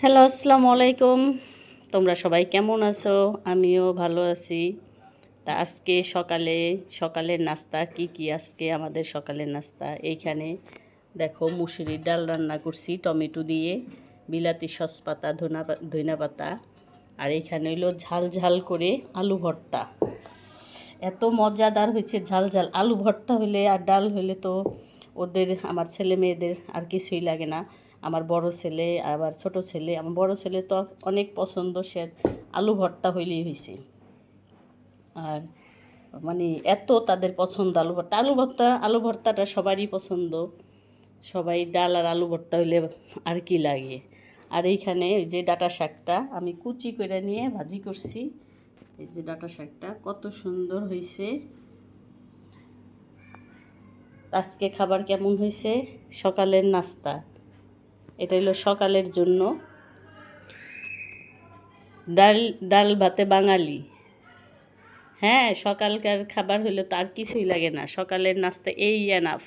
Hello, আসসালামু আলাইকুম। তোমরা সবাই কেমন আছো? আমিও ভালো আছি। তা আজকে সকালের নাস্তা কি আজকে আমাদের সকালের নাস্তা এইখানে দেখো মুসুরির ডাল রান্না করছি টমেটো দিয়ে, বিলাতি সসপাতা, ধইনা পাতা, আর এইখানে হইলো ঝাল ঝাল করে আলু ভর্তা। এত মজাদার হয়েছে ঝাল ঝাল আলু ভর্তা হইলে আর ডাল হইলে তো আমার ছেলে মেয়েদের আর কিছুই লাগে না। আমার বড় ছেলে আবার ছোট ছেলে, আমার বড় ছেলে তো অনেক পছন্দ, সে আলু ভর্তা হইলেই হয়েছে। আর মানে এত তাদের পছন্দ আলু ভর্তাটা সবারই পছন্দ। সবাই ডাল আর আলু ভর্তা হইলে আর কি লাগে। আর এইখানে এই যে ডাঁটা শাকটা আমি কুচি করে নিয়ে ভাজি করছি। এই যে ডাঁটা শাকটা কত সুন্দর হয়েছে। আজকে খাবার কেমন হয়েছে? সকালের নাস্তা এটা হলো সকালের জন্য। ডাল ডাল ভাতে বাঙালি। হ্যাঁ, সকালকার খাবার হইলে তো আর কিছুই লাগে না, সকালের নাস্তা এই এনাফ।